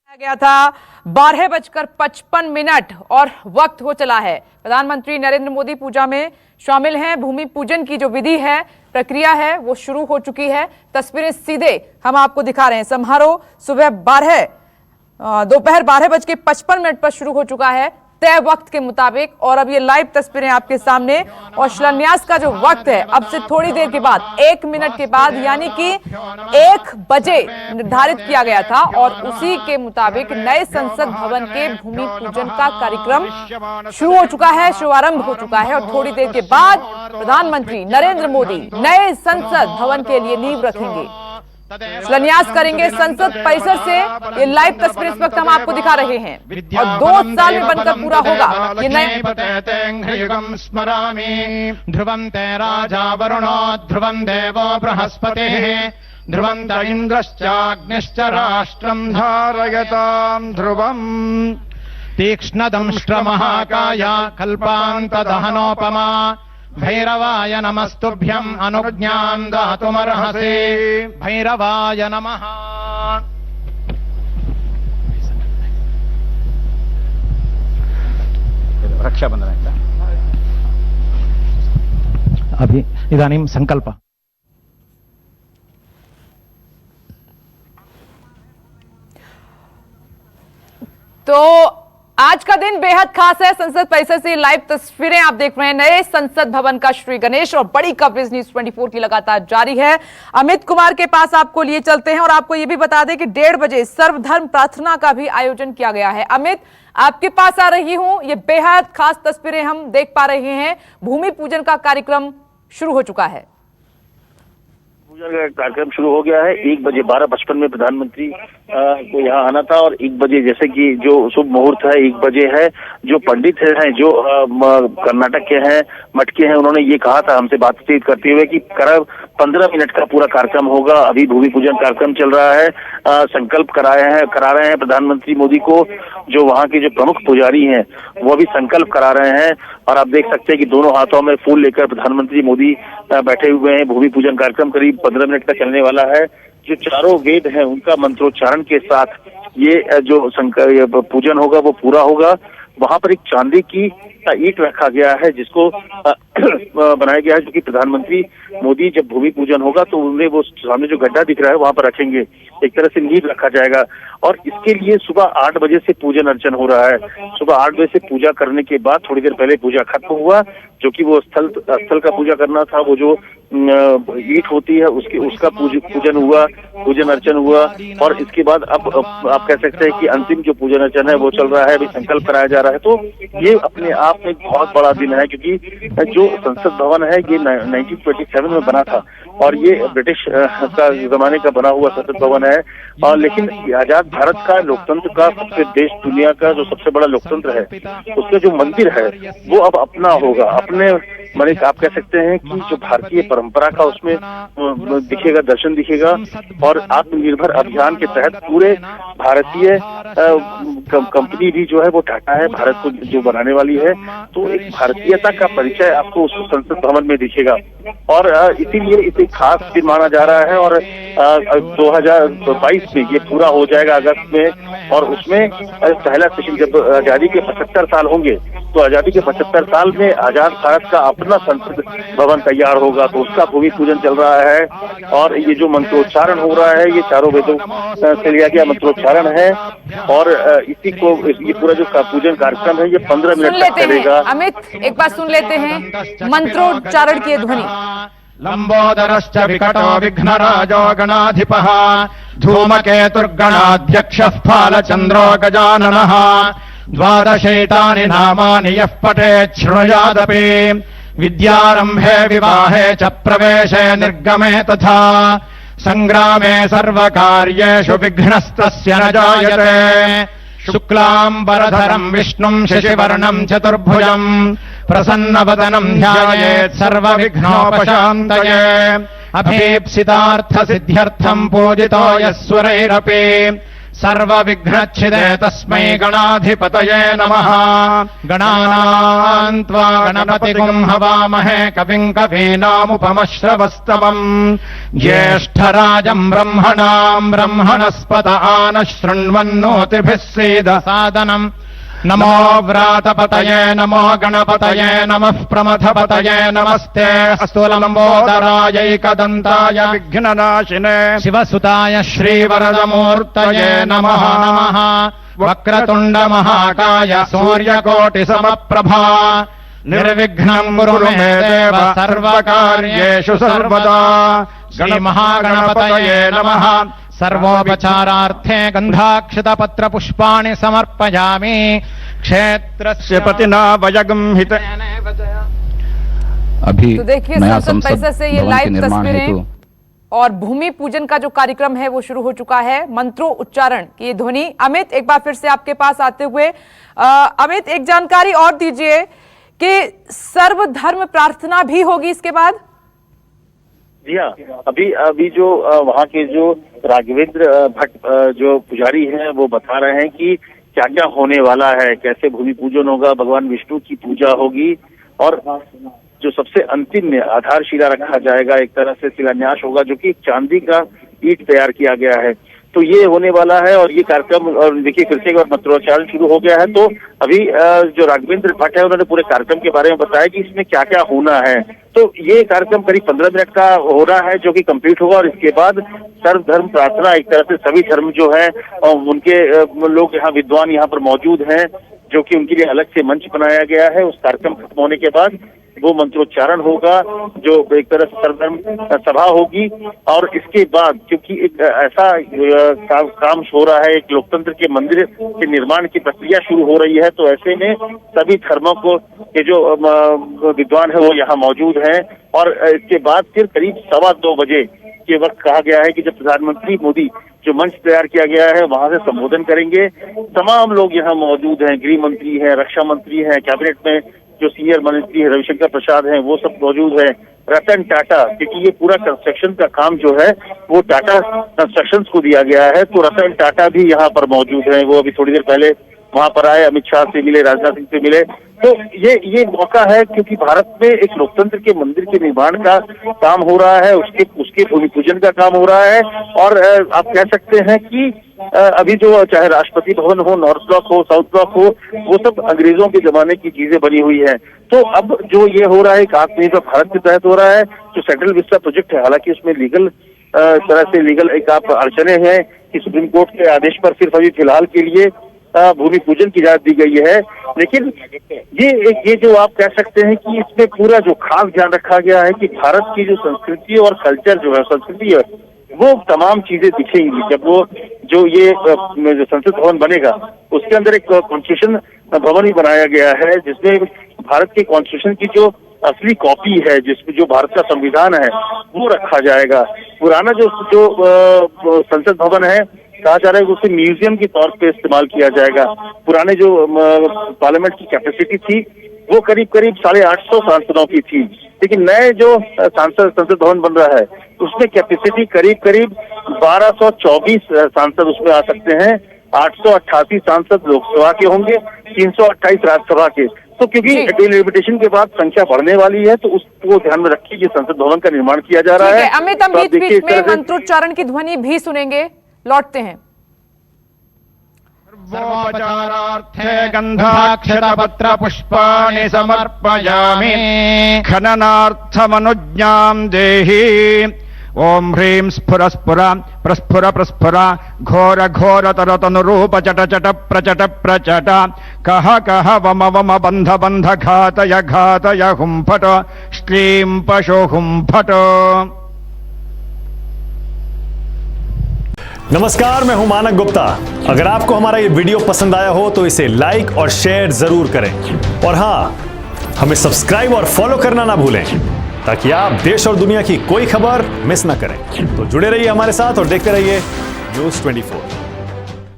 गया था 12:55 और वक्त हो चला है। प्रधानमंत्री नरेंद्र मोदी पूजा में शामिल हैं। भूमि पूजन की जो विधि है, प्रक्रिया है, वो शुरू हो चुकी है। तस्वीरें सीधे हम आपको दिखा रहे हैं। समारोह सुबह दोपहर 12:55 पर शुरू हो चुका है तय वक्त के मुताबिक। और अब ये लाइव तस्वीरें आपके सामने। और शिलान्यास का जो वक्त है अब से थोड़ी देर के बाद, 1 मिनट के बाद, यानी कि 1 बजे निर्धारित किया गया था और उसी के मुताबिक नए संसद भवन के भूमि पूजन का कार्यक्रम शुरू हो चुका है, शुभारंभ हो चुका है। और थोड़ी देर के बाद प्रधानमंत्री नरेंद्र मोदी नए संसद भवन के लिए नींव रखेंगे, शिलान्यास करेंगे संसद परिसर से। ये लाइव तस्वीर इस वक्त हम आपको दिखा रहे हैं और 2 साल में बनकर पूरा होगा ये नए। ध्रुवं ते राजा वरुणो ध्रुवं देवो बृहस्पतिः ध्रुवं त इन्द्रश्चाग्निश्च राष्ट्रं धारयतां ध्रुवम् तीक्ष्णदंष्ट्रमहाकाय कल्पान्तदहनोपमा भैरवाय नमस्तुभ्यम् अनुज्ञां दातुमर्हसि भैरवाय नमः। रक्षाबंधन अभी इदानीं संकल्प। तो आज का दिन बेहद खास है। संसद परिसर से लाइव तस्वीरें आप देख रहे हैं नए संसद भवन का श्री गणेश। और बड़ी कवरेज न्यूज़ 24 की लगातार जारी है। अमित कुमार के पास आपको लिए चलते हैं और आपको यह भी बता दें कि 1:30 बजे सर्वधर्म प्रार्थना का भी आयोजन किया गया है। अमित, आपके पास आ रही हूं। ये बेहद खास तस्वीरें हम देख पा रहे हैं। भूमि पूजन का कार्यक्रम शुरू हो चुका है। पूजा का कार्यक्रम शुरू हो गया है। 1 बजे 12:55 में प्रधानमंत्री को यहाँ आना था और 1 बजे, जैसे कि जो शुभ मुहूर्त है 1 बजे है। जो पंडित हैं, जो कर्नाटक के हैं, मठ के हैं, उन्होंने ये कहा था हमसे बातचीत करते हुए कि करीब 15 मिनट का पूरा कार्यक्रम होगा। अभी भूमि पूजन कार्यक्रम चल रहा है। संकल्प करा रहे हैं प्रधानमंत्री मोदी को। जो वहाँ के जो प्रमुख पुजारी हैं वो भी संकल्प करा रहे हैं। और आप देख सकते हैं कि दोनों हाथों में फूल लेकर प्रधानमंत्री मोदी बैठे हुए हैं। भूमि पूजन कार्यक्रम करीब 15 मिनट का चलने वाला है। जो चारों वेद हैं उनका मंत्रोच्चारण के साथ ये जो पूजन होगा वो पूरा होगा। वहां पर एक चांदी की ईंट रखा गया है जिसको बनाया गया है, जो कि प्रधानमंत्री मोदी जब भूमि पूजन होगा तो उन्हें वो सामने जो गड्ढा दिख रहा है वहां पर रखेंगे। एक तरह से नींव रखा जाएगा और इसके लिए सुबह 8 बजे से पूजन अर्चन हो रहा है। सुबह 8 बजे से पूजा करने के बाद थोड़ी देर पहले पूजा खत्म हुआ, जो कि वो स्थल का पूजा करना था। वो जो ईंट होती है उसका पूजन हुआ, पूजन अर्चन हुआ। और इसके बाद अब आप कह सकते हैं कि अंतिम जो पूजन अर्चन है वो चल रहा है, अभी संकल्प कराया जा रहा है। तो ये अपने आप में बहुत बड़ा दिन है, क्योंकि जो संसद भवन है ये 1927 में बना था और ये ब्रिटिश का जमाने का बना हुआ संसद भवन है। और लेकिन आजाद भारत का लोकतंत्र का सबसे देश दुनिया का जो सबसे बड़ा लोकतंत्र है उसका जो मंदिर है वो अब अपना होगा, अपने माने आप कह सकते हैं कि जो भारतीय परंपरा का उसमें दिखेगा, दर्शन दिखेगा। और आत्मनिर्भर अभियान के तहत पूरे भारतीय कंपनी भी जो है वो टाटा है, भारत को जो बनाने वाली है। तो एक भारतीयता का परिचय आपको उस संसद भवन में दिखेगा और इसीलिए इसे खास दिन माना जा रहा है। और 2022 में ये पूरा हो जाएगा अगस्त में। और उसमें पहला सेशन जब आजादी के 75 साल होंगे तो आजादी के 75 साल में आजाद भारत का अपना संसद भवन तैयार होगा। तो उसका भूमि पूजन चल रहा है और ये जो मंत्रोच्चारण हो रहा है ये चारों वेदों से लिया गया मंत्रोच्चारण है। और इसी को ये पूरा जो पूजन कार्यक्रम है ये 15 मिनट तक चलेगा। अमित, एक बार सुन लेते हैं मंत्रोच्चारण की ध्वनि। लंबोदरश्च विकटो विघ्नराजो गणाधिपः धूमकेतुर्गणाध्यक्षः फालचन्द्रो गजाननः 12 नामानि यः पठेत् शृणुयादपि विद्यारम्भे विवाहे च प्रवेशे निर्गमे तथा सङ्ग्रामे सर्वकार्येषु विघ्नस्तस्य न जायते। शुक्लाम्बरधरम् विष्णुम् शशिवर्णम् चतुर्भुजम् प्रसन्नवदनम् ध्यायेत् सर्वविघ्नोपशान्तये। अभीप्सितार्थसिद्ध्यर्थम् पूजितो यः सुरैरपि सर्वविघ्नच्छिदे तस्मै गणाधिपतये नमः। गणानां त्वा गणपतिगुं हवामहे कविं कवीनामुपमश्रवस्तमम्। ज्येष्ठराजं ब्रह्मणां ब्रह्मणस्पत आनः शृण्वन्नोतिभिः सीदसादनम्। नमो व्रातपतये नमो गणपतये नमः प्रमथपतये नमस्ते अस्तुलम्बोदरायैकदन्ताय विघ्ननाशिने शिवसुताय श्रीवरदमूर्तये नमः। नमः वक्रतुण्डमहाकाय सूर्यकोटिसमप्रभा निर्विघ्नं कुरु मे देव सर्वकार्येषु सर्वदा। श्रीमहागणपतये नमः। सर्वोपचारार्थे गन्धाक्षतपत्रपुष्पाणि समर्पयामि। क्षेत्रस्य पतिना वयगं हित। अभी तो देखिए नया संसद परिसर से ये भवन के लाइव निर्माण तस्वीरें हेतु और भूमि पूजन का जो कार्यक्रम है वो शुरू हो चुका है। मंत्रों उच्चारण की ये ध्वनि। अमित, एक बार फिर से आपके पास आते हुए अमित, एक जानकारी और दीजिए कि सर्वधर्म प्रार्थना भी होगी इसके बाद। जी हाँ, अभी जो वहाँ के जो राघवेंद्र भट्ट जो पुजारी हैं वो बता रहे हैं कि क्या क्या होने वाला है, कैसे भूमि पूजन होगा, भगवान विष्णु की पूजा होगी और जो सबसे अंतिम में आधारशिला रखा जाएगा, एक तरह से शिलान्यास होगा जो कि चांदी का ईंट तैयार किया गया है। तो ये होने वाला है और ये कार्यक्रम, और देखिए फिर से एक बार मंत्रोच्चारण शुरू हो गया है। तो अभी जो राघवेंद्र भट्ट है उन्होंने पूरे कार्यक्रम के बारे में बताया कि इसमें क्या क्या होना है। तो ये कार्यक्रम करीब 15 मिनट का हो रहा है जो कि कंप्लीट होगा और इसके बाद सर्वधर्म प्रार्थना, एक तरह से सभी धर्म जो है उनके लोग यहाँ विद्वान यहाँ पर मौजूद हैं जो कि उनके लिए अलग से मंच बनाया गया है। उस कार्यक्रम खत्म होने के बाद वो मंत्रोच्चारण होगा जो एक तरह से सर्वधर्म सभा होगी और इसके बाद क्योंकि एक ऐसा काम हो रहा है, एक लोकतंत्र के मंदिर के निर्माण की प्रक्रिया शुरू हो रही है, तो ऐसे में सभी धर्मों को के जो विद्वान है वो यहाँ मौजूद हैं और इसके बाद फिर करीब 2:15 बजे के वक्त कहा गया है कि जब प्रधानमंत्री मोदी जो मंच तैयार किया गया है वहां से संबोधन करेंगे। तमाम लोग यहाँ मौजूद हैं, गृह मंत्री हैं, रक्षा मंत्री हैं, कैबिनेट में जो सीनियर मंत्री है रविशंकर प्रसाद हैं वो सब मौजूद हैं। रतन टाटा, क्योंकि ये पूरा कंस्ट्रक्शन का काम जो है वो टाटा कंस्ट्रक्शंस को दिया गया है, तो रतन टाटा भी यहाँ पर मौजूद हैं। वो अभी थोड़ी देर पहले वहां पर आए, अमित शाह से मिले, राजनाथ सिंह से मिले। तो ये मौका है क्योंकि भारत में एक लोकतंत्र के मंदिर के निर्माण का काम हो रहा है, उसके भूमि पूजन का काम हो रहा है और आप कह सकते हैं कि अभी जो चाहे राष्ट्रपति भवन हो, नॉर्थ ब्लॉक हो, साउथ ब्लॉक हो, वो सब अंग्रेजों के जमाने की चीजें बनी हुई है। तो अब जो ये हो रहा है एक आत्मनिर्भर भारत के तहत हो रहा है, जो सेंट्रल विस्टा प्रोजेक्ट है, हालांकि उसमें लीगल तरह से लीगल एक आप अड़चने हैं कि सुप्रीम कोर्ट के आदेश पर सिर्फ अभी फिलहाल के लिए भूमि पूजन की इजाजत दी गई है, लेकिन ये जो आप कह सकते हैं कि इसमें पूरा जो खास ध्यान रखा गया है कि भारत की जो संस्कृति और कल्चर जो है, संस्कृति है, वो तमाम चीजें दिखेंगी जब वो जो ये जो संसद भवन बनेगा उसके अंदर एक कॉन्स्टिट्यूशन भवन ही बनाया गया है जिसमें भारत के कॉन्स्टिट्यूशन की जो असली कॉपी है, जिसमें जो भारत का संविधान है वो रखा जाएगा। पुराना जो संसद भवन है कहा जा रहा है उसे म्यूजियम के तौर पे इस्तेमाल किया जाएगा। पुराने जो पार्लियामेंट की कैपेसिटी थी वो करीब 850 सांसदों की थी, लेकिन नए जो संसद भवन बन रहा है उसमें कैपेसिटी करीब 1224 सांसद उसमें आ सकते हैं। 888 सांसद लोकसभा के होंगे, 328 राज्यसभा के। तो क्योंकि डिलिमिटेशन के बाद संख्या बढ़ने वाली है तो उसको ध्यान में रखिए संसद भवन का निर्माण किया जा रहा है। अमित, हम बीच बीच में मंत्रोच्चारण की ध्वनि भी सुनेंगे, लौटते हैं। सर्वोपचारार्थे गन्धाक्षरपत्रपुष्पाणि समर्पयामि। खननार्थमनुज्ञां देहि। ओम ह्रीं स्फुर स्फुर प्रस्फुर प्रस्फुर घोर घोर तरतनुरूप चट चट प्रचट प्रचट कह कह वम वम बंध बंध घातय घातय हुं फट श्लीं पशो हुं फट। नमस्कार, मैं हूं मानक गुप्ता। अगर आपको हमारा ये वीडियो पसंद आया हो तो इसे लाइक और शेयर जरूर करें और हाँ, हमें सब्सक्राइब और फॉलो करना ना भूलें ताकि आप देश और दुनिया की कोई खबर मिस ना करें। तो जुड़े रहिए हमारे साथ और देखते रहिए न्यूज़ 24।